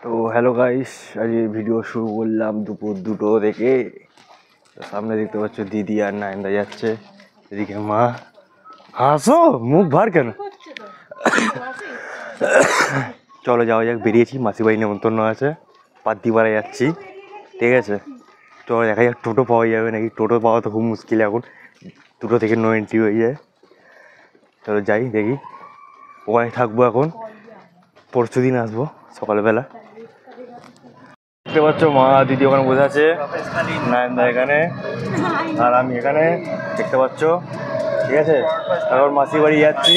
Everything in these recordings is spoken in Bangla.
তো হ্যালো গাইস, আজ ভিডিও শুরু করলাম দুপুর 2টো থেকে। সামনে দেখতে পাচ্ছ দিদি আর নায়নদা যাচ্ছে, এদিকে মা। হাসো, মুখ ভার কেন? চলো যাওয়া যাক, বেরিয়েছি, মাসি বাড়ি নেমন্তন্ন আছে, পাত্তিপাড়ায় যাচ্ছি। ঠিক আছে, চলো দেখা যাক টোটো পাওয়া যাবে নাকি। টোটো পাওয়া তো খুব মুশকিল এখন, 2টো থেকে নো এন্ট্রি হয়ে যায়। চলো যাই, দেখি ওখানে থাকবো এখন, পরশু দিন আসবো সকালবেলা। দেখতে পাচ্ছ মা দিদি ওখানে বসে আছে, নায়নদা এখানে আর আমি এখানে, দেখতে পাচ্ছ। ঠিক আছে, এখন মাসির বাড়ি যাচ্ছি,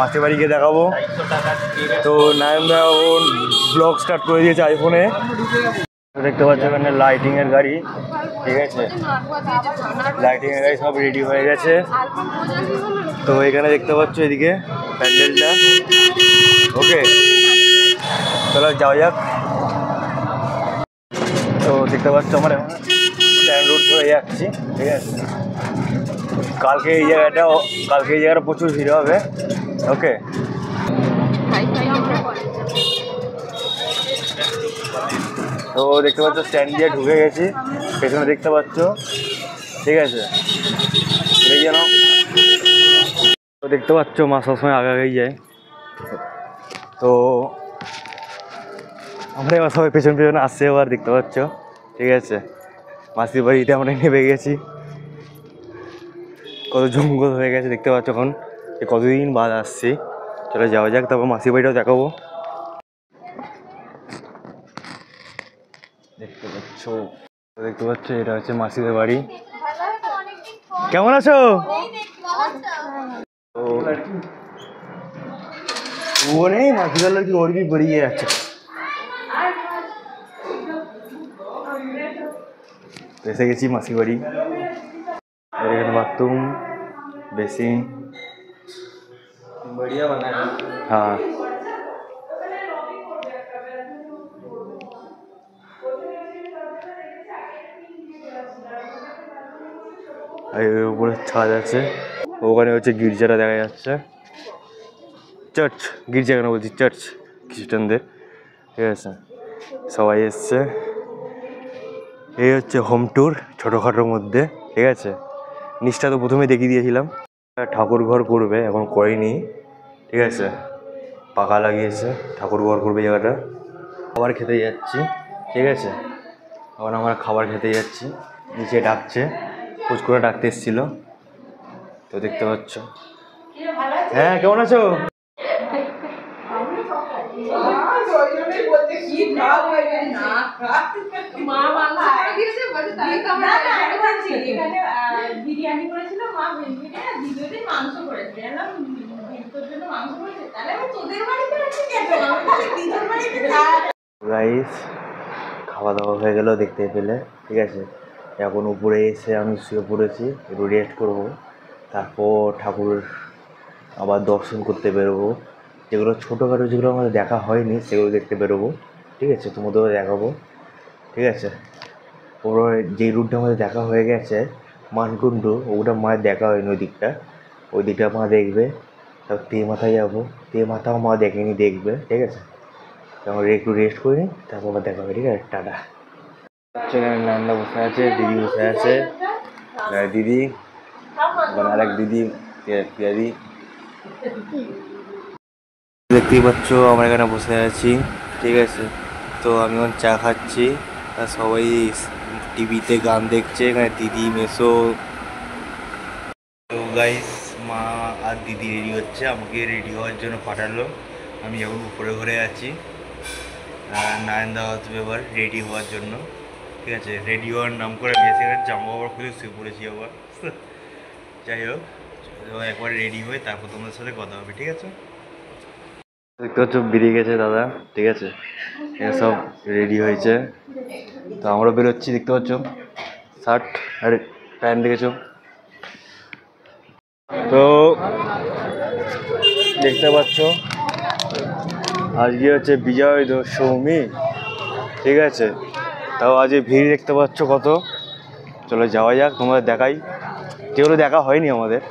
মাসির বাড়ি গিয়ে দেখাবো। তো নায়নদা এখন ব্লগ স্টার্ট করে দিয়েছে আইফোনে। দেখতে পাচ্ছ এখানে লাইটিংয়ের গাড়ি, ঠিক আছে, লাইটিংয়ের গাড়ি সব রেডি হয়ে গেছে। তো এখানে দেখতে পাচ্ছ এদিকে প্যান্ডেলটা। ওকে, চলো যাওয়া যাক। তো দেখতে পাচ্ছ আমরা এখন স্ট্যান্ড রোড ধরে যাচ্ছি। ঠিক আছে, কালকে এই জায়গাটা প্রচুর ভিড় হবে। ওকে, তো দেখতে পাচ্ছ স্ট্যান্ড দিয়ে ঢুকে গেছি, পেছনে দেখতে পাচ্ছ। ঠিক আছে, যেন তো দেখতে পাচ্ছ মা সবসময় আগে আগেই যায়। তো আমরা এবার সবাই পেছন পেছনে আসছে এবার, দেখতে পাচ্ছ। ঠিক আছে, মাসির বাড়িতে আমরা নেমে গেছি, কত জঙ্গল হয়ে গেছে দেখতে পাচ্ছ এখন, কতদিন বাদ আসছি। চলো যাওয়া যাক, তারপর মাসির বাড়িটাও দেখাবো। দেখতে পাচ্ছ এটা হচ্ছে মাসিদের বাড়ি। কেমন আছো? वो नहीं मासीदार लड़की और भी बड़ी है। अच्छा, এসে গেছি মাসি বাড়ি। और এখানে বাথরুম, বেসিন, बढ़िया बना है। हाँ, উপরে ছাদ আছে, ওখানে হচ্ছে গির্জাটা দেখা যাচ্ছে, চার্চ, গির্জা কেন বলছি, চার্চ খ্রিস্টানদের। ঠিক আছে, সবাই এসছে। এই হচ্ছে হোম ট্যুর ছোটোখাটোর মধ্যে। ঠিক আছে, নিচটা তো প্রথমে দেখিয়ে দিয়েছিলাম। ঠাকুর ঘর করবে, এখন করেনি। ঠিক আছে, পাকা লাগিয়েছে, ঠাকুর ঘর করবে জায়গাটা। খাবার খেতে যাচ্ছি। ঠিক আছে, এখন আমরা খাবার খেতে যাচ্ছি, নিচে ডাকছে, ফুচকুড়া ডাকতে এসেছিলো। তো দেখতে পাচ্ছ। হ্যাঁ, কেমন আছো? গাইস, খাওয়া দাওয়া হয়ে গেল দেখতে পেলে। ঠিক আছে, এখন উপরে এসে আমি শুয়ে পড়েছি, একটু রেস্ট করবো, তারপর ঠাকুর আবার দর্শন করতে বেরোবো। যেগুলো ছোটোখাটো যেগুলো আমাদের দেখা হয়নি সেগুলো দেখতে বেরোবো। ঠিক আছে, তোমাদেরও দেখাবো। ঠিক আছে, পুরো যেই রুটটা আমাদের দেখা হয়ে গেছে মানকুণ্ডু, ওটা মায়ের দেখা হয়নি, ওই দিকটা মা দেখবে। তারপর তেমাথায় যাবো, তেমাথাও মা দেখেনি, দেখবে। ঠিক আছে, আমরা একটু রেস্ট করে নিই, তারপর আবার দেখা হবে। ঠিক আছে, টাটা। নান্দা বসে আছে, দিদি বসে আছে, দিদি আরেক দিদি পিয়াদি। দেখতেই পাচ্ছ আমরা এখানে বসে আছি। ঠিক আছে, তো আমি এখন চা খাচ্ছি, আর সবাই টিভিতে গান দেখছে, এখানে দিদি মেসো। তো গাইস, মা আর দিদি রেডি হচ্ছে, আমাকে রেডি হওয়ার জন্য পাঠালো। আমি এখন উপরে ঘরে আছি, আর নায়নদা আসবে এবার রেডি হওয়ার জন্য। ঠিক আছে, রেডি হওয়ার নাম করে আমি এসে জামা কাপড় খুলে শুয়ে পড়েছি আবার। যাই হোক, একবার রেডি হয়ে তারপর তোমাদের সাথে কথা হবে। ঠিক আছে, দেখতে পাচ্ছ বেরিয়ে গেছে দাদা। ঠিক আছে, সব রেডি হয়েছে, তো আমরা বেরোচ্ছি। দেখতে পাচ্ছ শার্ট আর প্যান্ট দেখেছো। তো দেখতে পাচ্ছ আজকে হচ্ছে বিজয় দশমী। ঠিক আছে, তাও আজকে ভিড় দেখতে পাচ্ছ কত। চলো যাওয়া যাক, তোমাদের দেখাই যেগুলো দেখা হয়নি আমাদের।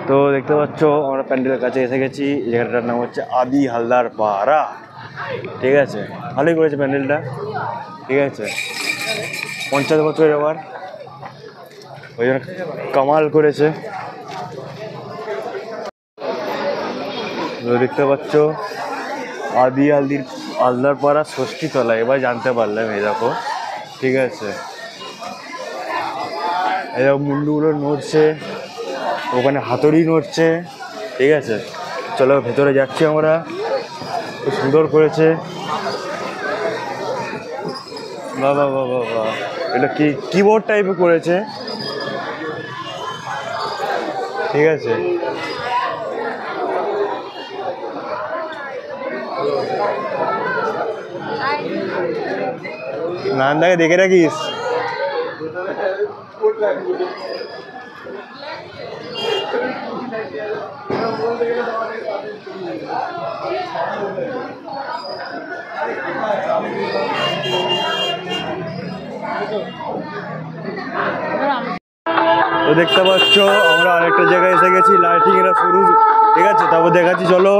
তো দেখতে পাচ্ছ আমরা প্যান্ডেলের কাছে এসে গেছি। জায়গাটার নাম হচ্ছে আদি হালদার পাড়া, ঠিক আছে। ভালোই করেছে প্যান্ডেলটা, ঠিক আছে। 50 বছরের এবার, ওই জন্য কামাল করেছে। দেখতে পাচ্ছ আদি হালদার পাড়া ষষ্ঠী তলা, এবার জানতে পারলাম। এই দেখো, ঠিক আছে, এরকম মুন্ডুগুলো নড়ছে, ওখানে হাতুড়ি নড়ছে, ঠিক আছে। চলো ভেতরে যাচ্ছি আমরা। খুব সুন্দর করেছে, বাবা বাবা বাবা। এটা কি কিবোর্ড টাইপের করেছে, ঠিক আছে। নান্দাকে দেখে রাখিস। তো দেখতে পাচ্ছ আমরা আরেকটা জায়গায় এসে গেছি, লাইটিং এরা শুরু, ঠিক আছে। তারপর দেখাচ্ছি, চলো।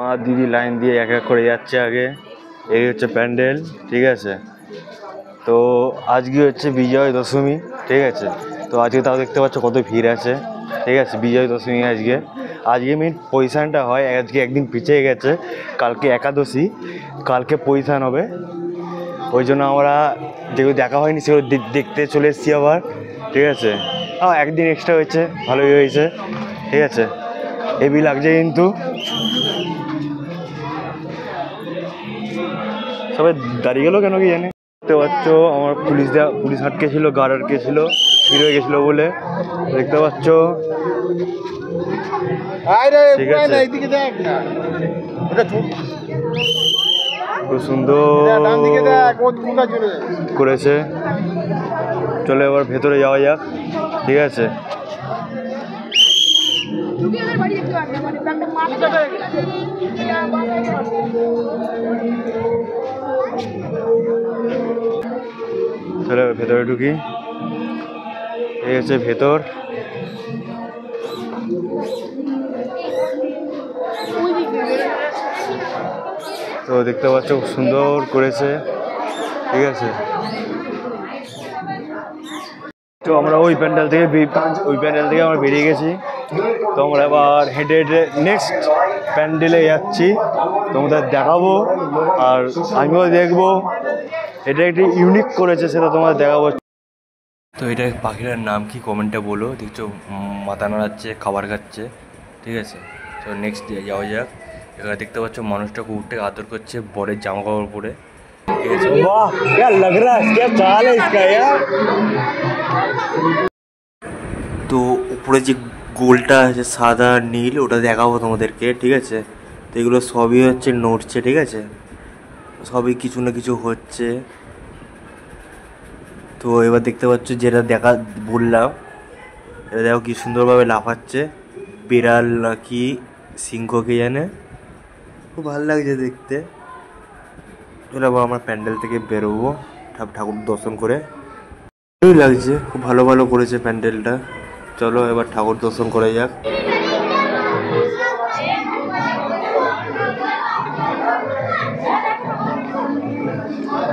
আমার দিদি লাইন দিয়ে এক এক করে যাচ্ছে আগে। এই হচ্ছে প্যান্ডেল, ঠিক আছে। তো আজকে হচ্ছে বিজয় দশমী, ঠিক আছে। তো আজকে তাও দেখতে পাচ্ছ কত ভিড় আছে, ঠিক আছে। বিজয় দশমী আজকে মেন পৈশানটা হয়, আজকে একদিন পিছিয়ে গেছে। কালকে একাদশী, কালকে পৈশান হবে। ওই জন্য আমরা যেগুলো দেখা হয়নি সেগুলো দেখতে চলে এসেছি আবার, ঠিক আছে। একদিন এক্সট্রা হয়েছে, ভালোই হয়েছে, ঠিক আছে। হেভি লাগছে কিন্তু। সবাই দাঁড়িয়ে গেলো কেন কি জানে। দেখতে পাচ্ছ আমার পুলিশ আটকে ছিল, গার্ড আটকে ছিল, ভিড় হয়ে গেছিলো বলে। দেখতে পাচ্ছ, ঠিক আছে। খুব সুন্দর করেছে। চলো এবার ভেতরে যাওয়া যাক, ঠিক আছে। চলো ভেতরে ঢুকি, এই হচ্ছে ভেতর। তো দেখতে পাচ্ছ খুব সুন্দর করেছে, ঠিক আছে। তো আমরা ওই প্যান্ডেল থেকে আমরা বেরিয়ে গেছি। তো আমরা এবার হেঁটে হেঁটে নেক্সট প্যান্ডেলে যাচ্ছি, তোমাদের দেখাবো আর আমিও দেখবো। এটা একটি ইউনিক করেছে, সেটা তোমাদের দেখাবো। তো এটা পাখিটার নাম কি কমেন্টে বলো। দেখছো মাথা নাড়াচ্ছে, খাবার খাচ্ছে, ঠিক আছে। তো নেক্সট যাওয়া যাক। এখানে দেখতে পাচ্ছ মানুষটা কুকুরটাকে আদর করছে বরের জামা কাপড় পরে, ঠিক আছে। বাহ क्या लग रहा है, क्या चाल है इसका यार। তো উপরে যে গোলটা আছে সাদা নীল, ওটা দেখাবো তোমাদেরকে, ঠিক আছে। তো এগুলো সবই হচ্ছে নড়ছে, ঠিক আছে। সবই কিছু না কিছু হচ্ছে। তো এবার দেখতে পাচ্ছ যেটা বললাম, এটা দেখো কি সুন্দরভাবে লাফাচ্ছে। বিড়াল নাকি সিংহ কে জানে, খুব ভালো লাগছে দেখতে। চলো আমরা প্যান্ডেল থেকে বেরোবো ঠাকুর দর্শন করে। ভালোই লাগছে, খুব ভালো করেছে প্যান্ডেলটা। চলো এবার ঠাকুর দর্শন করে যাক।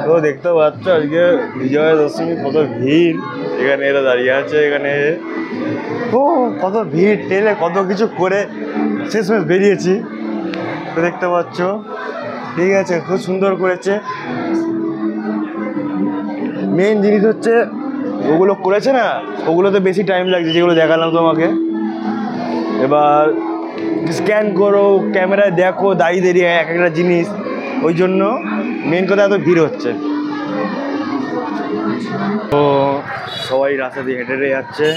তো দেখতে পাচ্ছ আজকে বিজয়া দশমী, কত ভিড়। এখানে এরা দাঁড়িয়ে আছে, এখানে কত ভিড় টেনে কত কিছু করে শেষমেশ বেরিয়েছি। তো দেখতে পাচ্ছ, ঠিক আছে, খুব সুন্দর করেছে। মেন জিনিস হচ্ছে ওগুলো করেছে না, ওগুলোতে বেশি টাইম লাগছে, যেগুলো দেখালাম তোমাকে। এবার স্ক্যান করো, ক্যামেরায় দেখো, দাঁড়িয়ে এক একটা জিনিস, ওই জন্য মেন কথা এত ভিড় হচ্ছে। তো সবাই রাস্তা দিয়ে হেঁটে হেঁটে যাচ্ছে,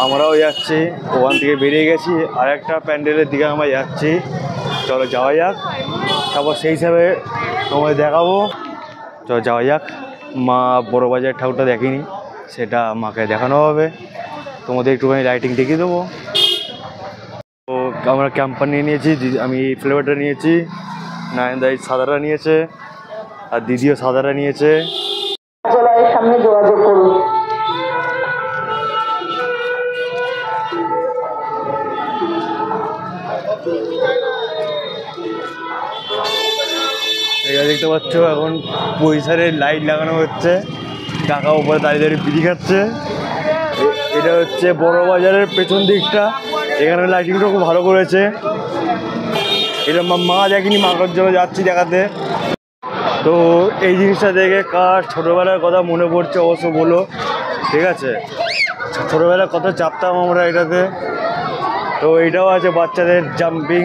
আমরাও যাচ্ছি। ওখান থেকে বেরিয়ে গেছি, আর একটা প্যান্ডেলের দিকে আমরা যাচ্ছি। চলো যাওয়া যাক, তারপর সেই হিসাবে তোমায় দেখাবো। চলো যাওয়া যাক। মা বড় বাজার ঠাকুরটা দেখিনি, সেটা মাকে দেখানো হবে। তোমাদের একটুখানি লাইটিং দেখিয়ে দেবো। তো আমরা ক্যাম্পার নিয়ে নিয়েছি, আমি এই ফ্লেভারটা নিয়েছি, নারায়ণ দাই সাদাটা নিয়েছে, আর দিদিও সাদাটা নিয়েছে। কার্যালয়ের সামনে যোগাযোগ করুন। দেখতে পাচ্ছ এখন পরিসরের লাইট লাগানো হচ্ছে, কাকা উপরে দাঁড়িয়ে দাঁড়িয়ে বিড়ি খাচ্ছে। এটা হচ্ছে বড় বাজারের পেছন দিকটা, এখানে লাইটিংটা খুব ভালো করেছে। এটা মা দেখিনি, মাকার জন্য যাচ্ছি দেখাতে। তো এই জিনিসটা দেখে কার ছোটোবেলার কথা মনে পড়ছে অবশ্য বলো, ঠিক আছে? ছোটোবেলার কথা চাপতাম আমরা এটাতে। তো এটাও আছে বাচ্চাদের জাম্পিং।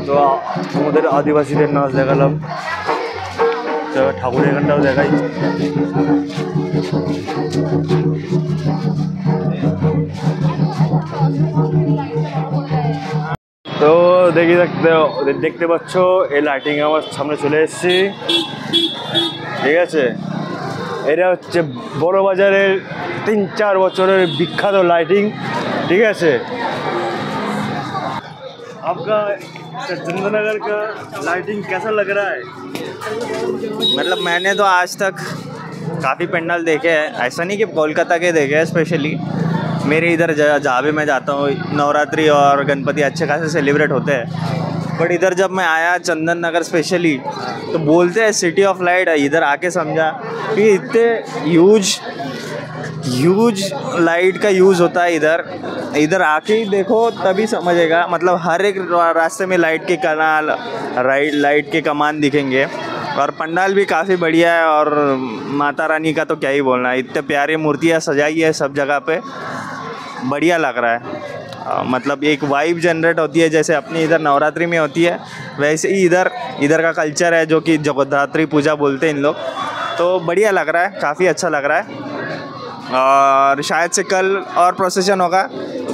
তো আমাদের আদিবাসীদের নাচ দেখালাম, তো ঠাকুরের গানটাও দেখাই। তো দেখতে পাচ্ছ এই লাইটিং আমার সামনে চলে এসেছি, ঠিক আছে? এটা হচ্ছে বড় বাজারের 3-4 বছরের বিখ্যাত লাইটিং, ঠিক আছে? आपका चंद्रनगर का लाइटिंग कैसा लग रहा है? मतलब मैंने तो आज तक काफ़ी पंडाल देखे हैं, ऐसा नहीं कि कोलकाता के देखे हैं स्पेशली। मेरे इधर जहाँ भी मैं जाता हूँ नवरात्रि और गणपति अच्छे खासे सेलिब्रेट होते हैं, बट इधर जब मैं आया चंदन नगर स्पेशली, तो बोलते हैं सिटी ऑफ लाइट। इधर आके समझा कि इतने ह्यूज लाइट का यूज़ होता है इधर आके ही देखो तभी समझेगा। मतलब हर एक रास्ते में लाइट के कनाल, लाइट के कमान दिखेंगे, और पंडाल भी काफ़ी बढ़िया है। और माता रानी का तो क्या ही बोलना, इतने प्यारी मूर्तियाँ सजाई है सब जगह पे, बढ़िया लग रहा है। मतलब एक वाइब जनरेट होती है, जैसे अपनी इधर नवरात्रि में होती है वैसे ही इधर का कल्चर है, जो कि जगद्धात्री पूजा बोलते हैं इन लोग। तो बढ़िया लग रहा है, काफ़ी अच्छा लग रहा है। और शायद से कल और प्रोसेशन होगा,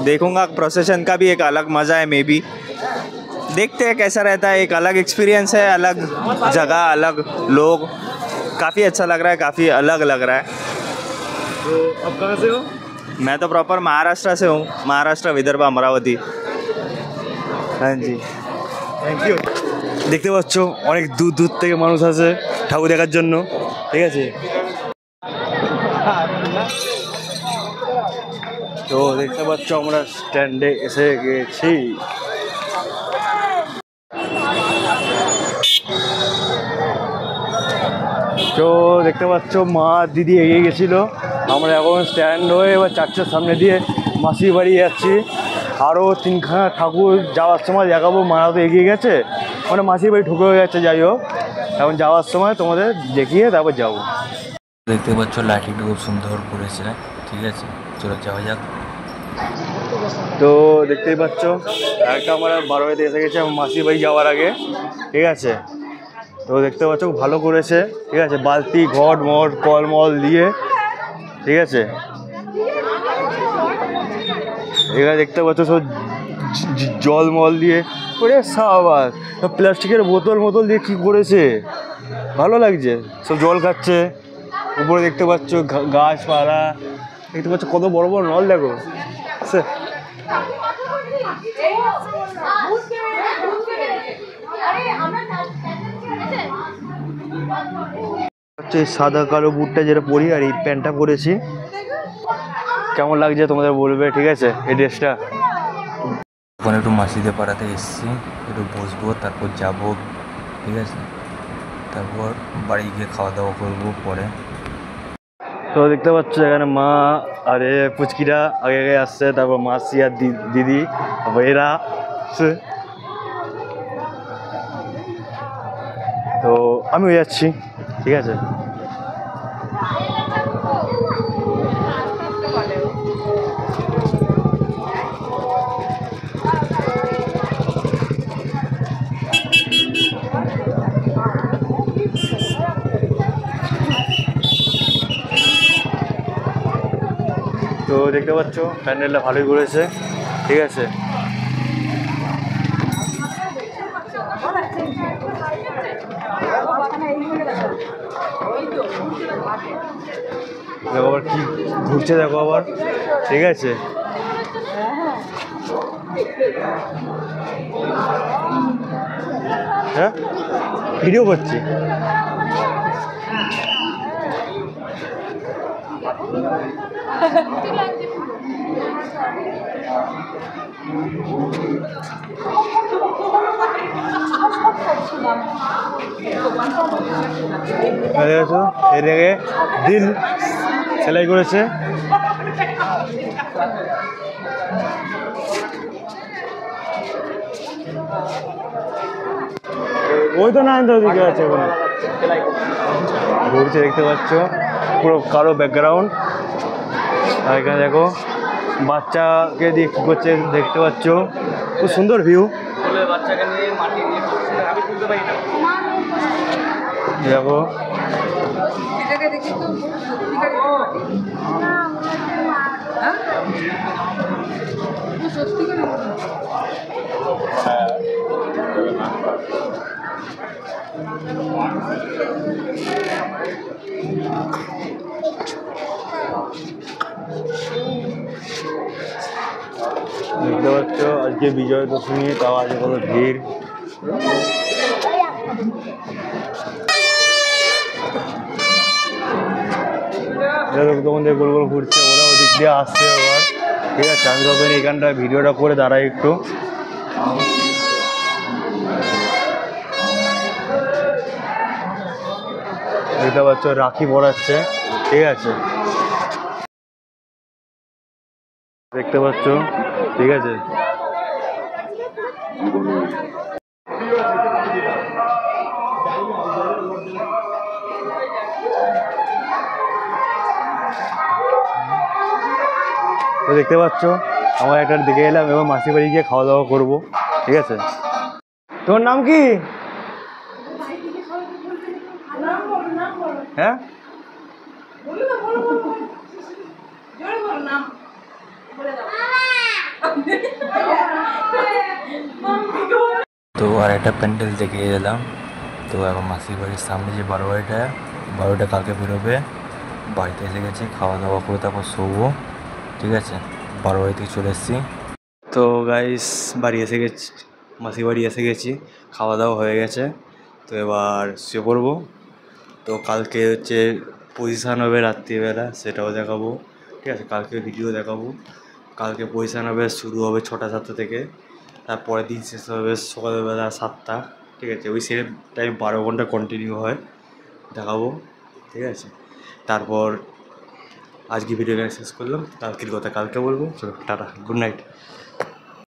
देखूंगा। प्रोसेशन का भी एक अलग मज़ा है, मे बी देखते हैं कैसा रहता है। एक अलग एक्सपीरियंस है, अलग जगह, अलग लोग, काफ़ी अच्छा लग रहा है, काफ़ी अलग लग रहा है। तो आप कहाँ से हो? मैं तो प्रॉपर महाराष्ट्र से हूँ, महाराष्ट्र विदर्भ अमरावती। हाँ जी, থ্যাংক ইউ। দেখতে পাচ্ছ অনেক দূর দূর থেকে মানুষ আসে ঠাকুর দেখার জন্য, ঠিক আছে? তো দেখতে পাচ্ছ আমরা স্ট্যান্ডে এসে গেছি। তো দেখতে পাচ্ছ মা দিদি এগিয়ে গেছিলো, আমরা এখন স্ট্যান্ড হয়ে এবার চার্চের সামনে দিয়ে মাসির বাড়ি যাচ্ছি। আরও 3খানা ঠাকুর যাওয়ার সময় দেখাবো। মারা তো এগিয়ে গেছে, মানে মাসির বাড়ি ঢুকে হয়ে যাচ্ছে। যাই হোক, এখন যাওয়ার সময় তোমাদের দেখিয়ে তারপর যাবো। দেখতে পাচ্ছ লাইটিংটা খুব সুন্দর করেছে, ঠিক আছে? চলো যাওয়া যাক। তো দেখতেই পাচ্ছ একটা আমরা 12 এসে গেছি আমার মাসির বাড়ি যাওয়ার আগে, ঠিক আছে? তো দেখতে পাচ্ছ খুব ভালো করেছে, ঠিক আছে? বালতি, ঘট মট, কলমল দিয়ে, ঠিক আছে? এখানে দেখতে পাচ্ছ সব জল মল দিয়ে ওরে সাবাস, সব প্লাস্টিকের বোতল দিয়ে কী করেছে, ভালো লাগছে। সব জল খাচ্ছে। উপরে দেখতে পাচ্ছ গাছপালা, দেখতে পাচ্ছ কত বড় বড় নল, দেখো। সাদা কালো বুটটা যেটা পরি আর এই প্যান্টটা পরেছি, কেমন লাগছে তোমাদের বলবে, ঠিক আছে? এই ড্রেসটা এখন একটু মাসিদের পাড়াতে এসেছি, একটু বসবো, তারপর যাব, ঠিক আছে? তারপর বাড়ি গিয়ে খাওয়া দাওয়া করবো পরে। তো দেখতে পাচ্ছ এখানে মা আরে পুচকিরা আগে আগে আসছে, তারপর মাসি আর দিদি, তারপর এরা আসছে। তো আমিও যাচ্ছি, ঠিক আছে? তো দেখতে পাচ্ছ প্যান্ডেলটা ভালোই করেছে, ঠিক আছে? দেখো আবার কি ঘুরছে, দেখো আবার, ঠিক আছে। হ্যাঁ ভিডিও করছি। এদিকে দিল সেলাই করেছে। ওই তো না ওদিকে আছে, ওখানে ঘুরছে দেখতে পাচ্ছ, পুরো কালো ব্যাকগ্রাউন্ড। আর এখানে দেখো বাচ্চাকে দিয়ে কী করছে দেখতে পাচ্ছ, খুব সুন্দর ভিউ। দেখো দেখতে পাচ্ছ আজকে বিজয় দশমী, তাও আজকে কত ভিড়। তখন দিয়ে গোল গোল ঘুরছে, ওরা ওদিক দিয়ে আসছে আবার, ঠিক আছে। আমি তখন এখানটা ভিডিওটা করে দাঁড়াই একটু। দেখতে পাচ্ছ রাখি পড়াচ্ছে, ঠিক আছে, দেখতে পাচ্ছ, ঠিক আছে। তো দেখতে পাচ্ছ আমার একটার দিকে এলাম, এবং মাসি বাড়ি গিয়ে খাওয়া দাওয়া করবো, ঠিক আছে। তোমার নাম কি? হ্যাঁ তো আর একটা প্যান্ডেল দেখে এলাম। তো এখন মাসির বাড়ির সামনে যে বারোটা কালকে বেরোবে, বাড়িতে এসে গেছে, খাওয়া দাওয়া করে তারপর শোবো, ঠিক আছে। 12 বাড়ি থেকে চলে এসেছি। তো গাইস বাড়ি এসে গেছি, মাসি বাড়ি এসে গেছি, খাওয়া দাওয়া হয়ে গেছে। তো এবার শুয়ে পড়বো। তো কালকে হচ্ছে পজিশান হবে রাত্রিবেলা, সেটাও দেখাবো, ঠিক আছে। কালকে ভিডিও দেখাবো। কালকে পজিশান হবে, শুরু হবে 6টা-7টা থেকে, তারপরের দিন শেষ হবে সকালবেলা 7টা, ঠিক আছে। ওই সেম টাইম 12 ঘন্টা কন্টিনিউ হয়, দেখাবো, ঠিক আছে। তারপর আজকে ভিডিও এখানে শেষ করলাম, কালকের কথা কালকে বলবো। চলো টাটা, গুড নাইট।